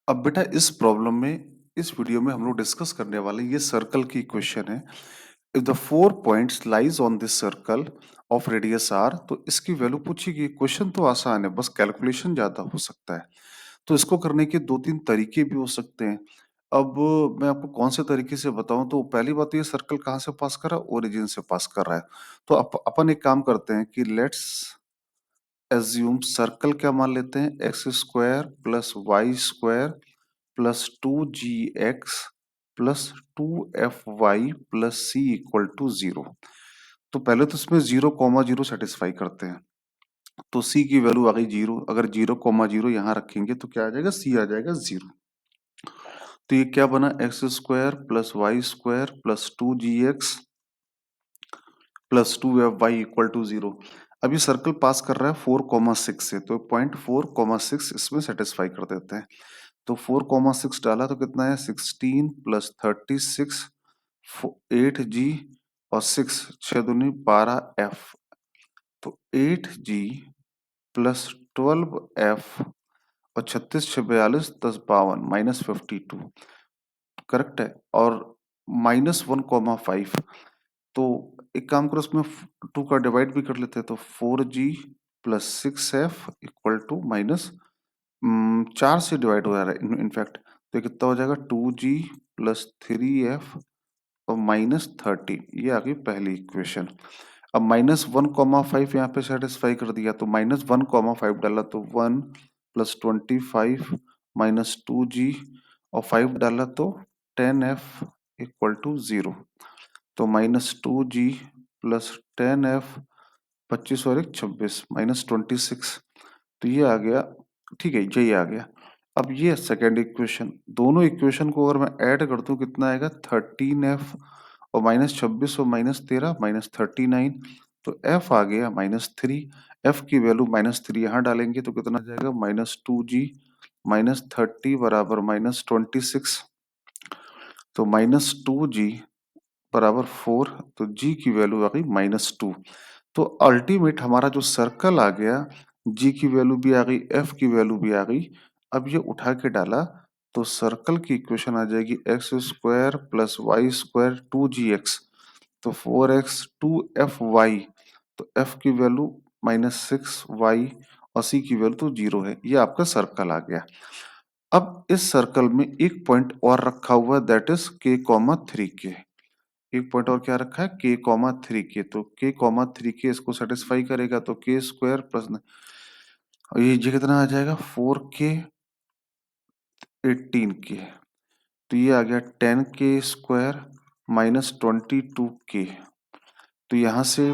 अब बेटा इस प्रॉब्लम में इस वीडियो में हम लोग डिस्कस करने वाले ये सर्कल की इक्वेशन है। If the 4 points lies on this circle of radius r, तो इसकी वैल्यू पूछी गई। क्वेश्चन तो आसान है, बस कैलकुलेशन ज्यादा हो सकता है। तो इसको करने के दो तीन तरीके भी हो सकते हैं। अब मैं आपको कौन से तरीके से बताऊं, तो पहली बात तो ये सर्कल कहाँ से पास कर रहा है, ओरिजिन से पास कर रहा है। तो अपन एक काम करते हैं कि लेट्स एज्यूम सर्कल क्या मान लेते हैं, x square plus y square plus 2gx plus 2fy plus c equal to 0। तो पहले तो इसमें 0,0 सेटिस्फाई करते हैं। तो सी की वैल्यू आ गई 0। अगर 0,0 यहाँ रखेंगे तो क्या आ जाएगा, सी आ जाएगा 0। तो ये क्या बना, x square plus y square plus 2gx plus 2fy equal to 0। अब ये सर्कल पास कर रहा है 4,6 से, तो पॉइंट 4,6 इसमें सेटिस्फाई कर देते हैं। तो 4,6 डाला तो कितना है, 16 प्लस 36 8g और 6 6 दूनी 12f। तो 8g प्लस 12f और 36 6 42 10 52 -52 करेक्ट है। और -1,5। तो एक काम करो, उसमें 2 का डिवाइड भी कर लेते हैं। तो 4g plus 6f equal to minus 4 से डिवाइड हो जा रहा है इनफैक्ट। तो ये कितना हो जाएगा, 2g प्लस 3f और -13। ये आ गई पहली इक्वेशन। अब -1,5 यहाँ पे सेटिस्फाई कर दिया, तो -1,5 डाला तो 1 प्लस 25 माइनस 2g और 5 डाला तो 10f इक्वल टू 0। तो -2g प्लस 10f 25 और 1 26 -26। तो ये आ गया, ठीक है, यही आ गया। अब ये सेकेंड इक्वेशन, दोनों इक्वेशन को अगर मैं ऐड कर दूं कितना आएगा, 13f और -26 और -13 -39। तो f आ गया -3। f की वैल्यू -3 यहाँ डालेंगे तो कितना आ जाएगा, -2g -30 बराबर -26। तो -2g बराबर 4। तो g की वैल्यू आ गई -2। तो अल्टीमेट हमारा जो सर्कल आ गया, g की वैल्यू भी आ गई, f की वैल्यू भी आ गई। अब ये उठा के डाला तो सर्कल की इक्वेशन आ जाएगी x square plus y square 2gx। तो 4x 2fy। तो f की वैल्यू -6y और c की वैल्यू तो 0 है। ये आपका सर्कल आ गया। अब इस सर्कल में एक पॉइंट और रखा हुआ है, दैट इज k,3k। एक पॉइंट और क्या रखा है, k,3k। तो k,3k इसको सेटिस्फाई करेगा, तो k स्क्वायर प्लस ये कितना आ जाएगा, 4k 18k। तो ये आ गया 10k स्क्वायर -22k। तो यहाँ से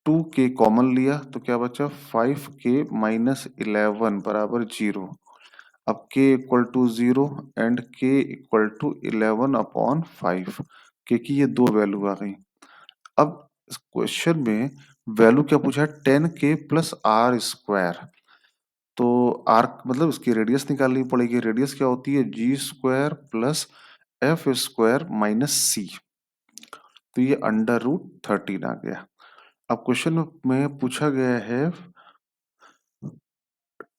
2k कॉमन लिया तो क्या बचा, 5k -11 बराबर 0। अब k equal to 0 and k equal to 11 upon 5। k की ये दो वैल्यू आ गई। अब इस क्वेश्चन में वैल्यू क्या पूछा है, 10k प्लस आर स्क्वायर। तो आर मतलब इसकी रेडियस निकालनी पड़ेगी। रेडियस क्या होती है, g square plus f square minus c. तो ये √13 आ गया। अब क्वेश्चन में पूछा गया है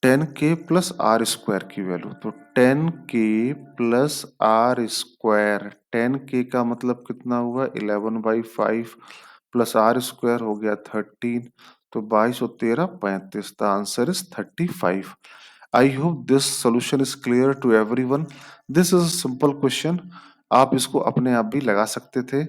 10k प्लस आर स्क्वायर की वैल्यू। तो 10k plus r square, 10k का मतलब कितना हुआ, 11/5 प्लस आर स्क्वायर हो गया 13। तो 22 और 13 35। The answer is 35। I hope this solution is clear to everyone. This is a simple question. आप इसको अपने आप भी लगा सकते थे।